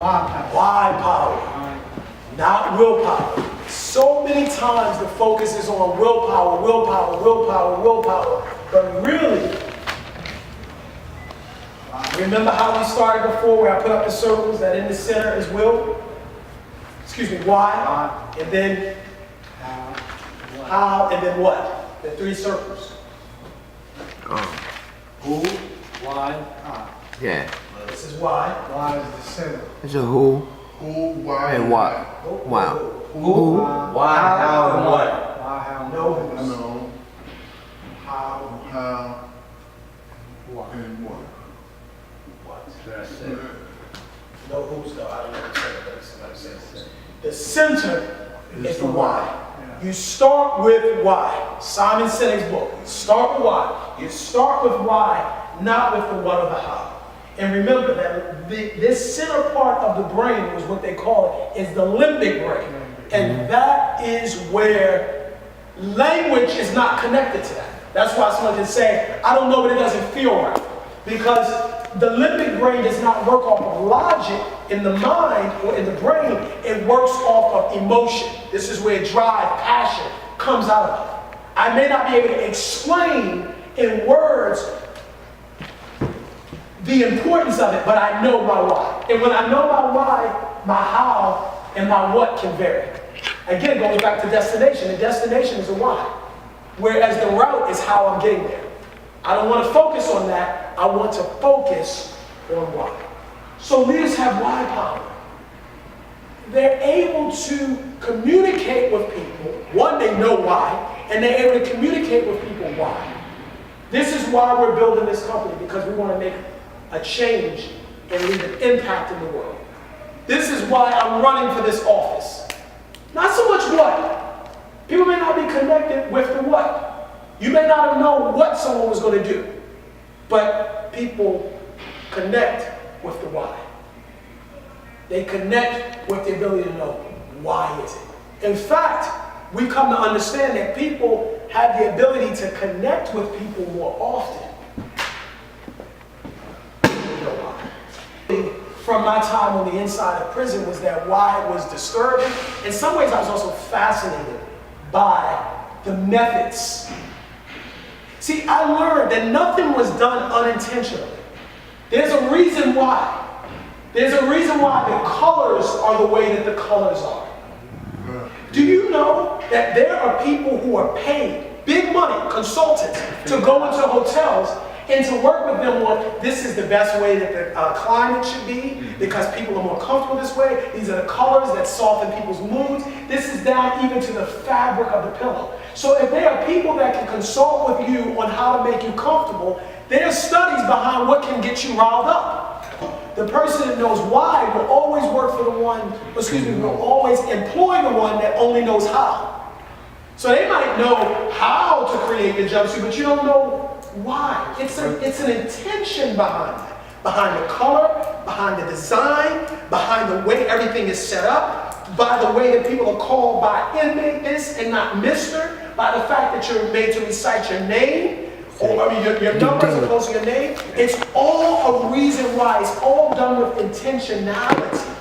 Why power? Not willpower. So many times the focus is on willpower, willpower, willpower, willpower. But really, remember how we started before where I put up the circles that in the center is will? Excuse me, why? And then how, and then what? The three circles. Who, why, how. Yeah. This is why. Why is the center? It's a who, why, and what. Wow. Who, why, how, and what. Why, how, No. no. How, What? And what? what. That's it. No who's though. I don't know the center, but somebody says it. The center is the why. You start with why. Simon Sinek's book. You start with why. You start with why, not with the what or the how. And remember that this center part of the brain is what they call it, is the limbic brain. And that is where language is not connected to that. That's why someone can say, I don't know, but it doesn't feel right. Because the limbic brain does not work off of logic in the mind or in the brain. It works off of emotion. This is where drive, passion comes out of it. I may not be able to explain in words the importance of it, but I know my why. And when I know my why, my how and my what can vary. Again, goes back to destination. The destination is the why. Whereas the route is how I'm getting there. I don't want to focus on that. I want to focus on why. So leaders have why power. They're able to communicate with people. One, they know why, and they're able to communicate with people why. This is why we're building this company, because we want to make a change and leave an impact in the world. This is why I'm running for this office. Not so much what. People may not be connected with the what. You may not have known what someone was going to do, but people connect with the why. They connect with the ability to know why is it. In fact, we come to understand that people have the ability to connect with people more often. From my time on the inside of prison was that why it was disturbing. In some ways, I was also fascinated by the methods. See, I learned that nothing was done unintentionally. There's a reason why. There's a reason why the colors are the way that the colors are. Do you know that there are people who are paid big money, consultants, to go into hotels and to work with them on this is the best way that the climate should be because people are more comfortable this way. These are the colors that soften people's moods. This is down even to the fabric of the pillow. So if there are people that can consult with you on how to make you comfortable, there are studies behind what can get you riled up. The person that knows why will always work for the one, will always employ the one that only knows how. So they might know how to create the jumpsuit, but you don't know why. It's an intention behind that. Behind the color, behind the design, behind the way everything is set up, by the way that people are called by inmate this and not Mr., by the fact that you're made to recite your name, or your number as opposed to your name. It's all a reason why. It's all done with intentionality.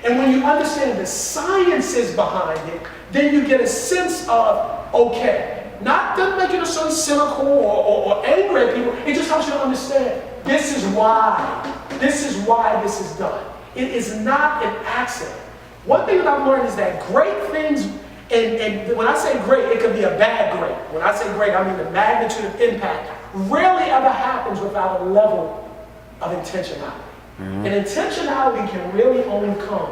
And when you understand the sciences behind it, then you get a sense of, okay, not them making us so cynical or angry at people. It just helps you to understand this is why. This is why this is done. It is not an accident. One thing that I've learned is that great things, and when I say great, it could be a bad great. When I say great, I mean the magnitude of impact rarely ever happens without a level of intentionality. And intentionality can really only come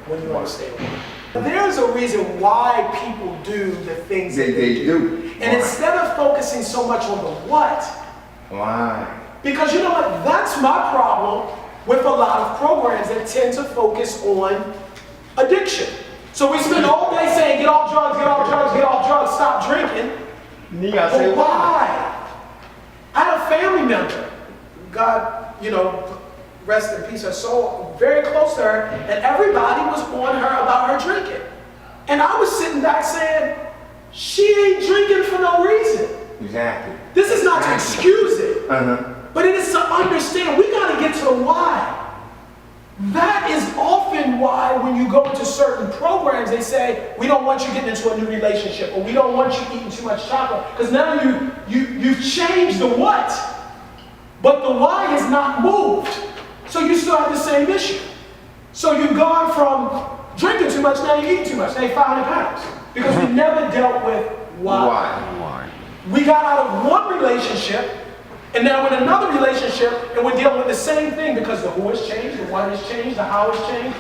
when you understand why. There's a reason why people do the things that they do. And instead of focusing so much on the what, Why? because you know what, that's my problem with a lot of programs that tend to focus on addiction. So we spend all day saying, get off drugs, get off drugs, get off drugs, stop drinking. But why? I had a family member, God, rest in peace, her soul, very close to her, and everybody was on her about her drinking. And I was sitting back saying, she ain't drinking for no reason. Exactly. This is not to excuse it, but it is to understand. We got to get to the why. That is often why when you go into certain programs, they say, we don't want you getting into a new relationship, or we don't want you eating too much chocolate, because now you've changed the what, but the why is not moved. So you still have the same issue. So you've gone from drinking too much, now you're eating too much, now you're 500 pounds. Because we never dealt with why. Why? We got out of one relationship, and now we're in another relationship, and we're dealing with the same thing because the who has changed, the what has changed, the how has changed,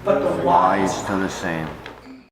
but the why Why is still the same.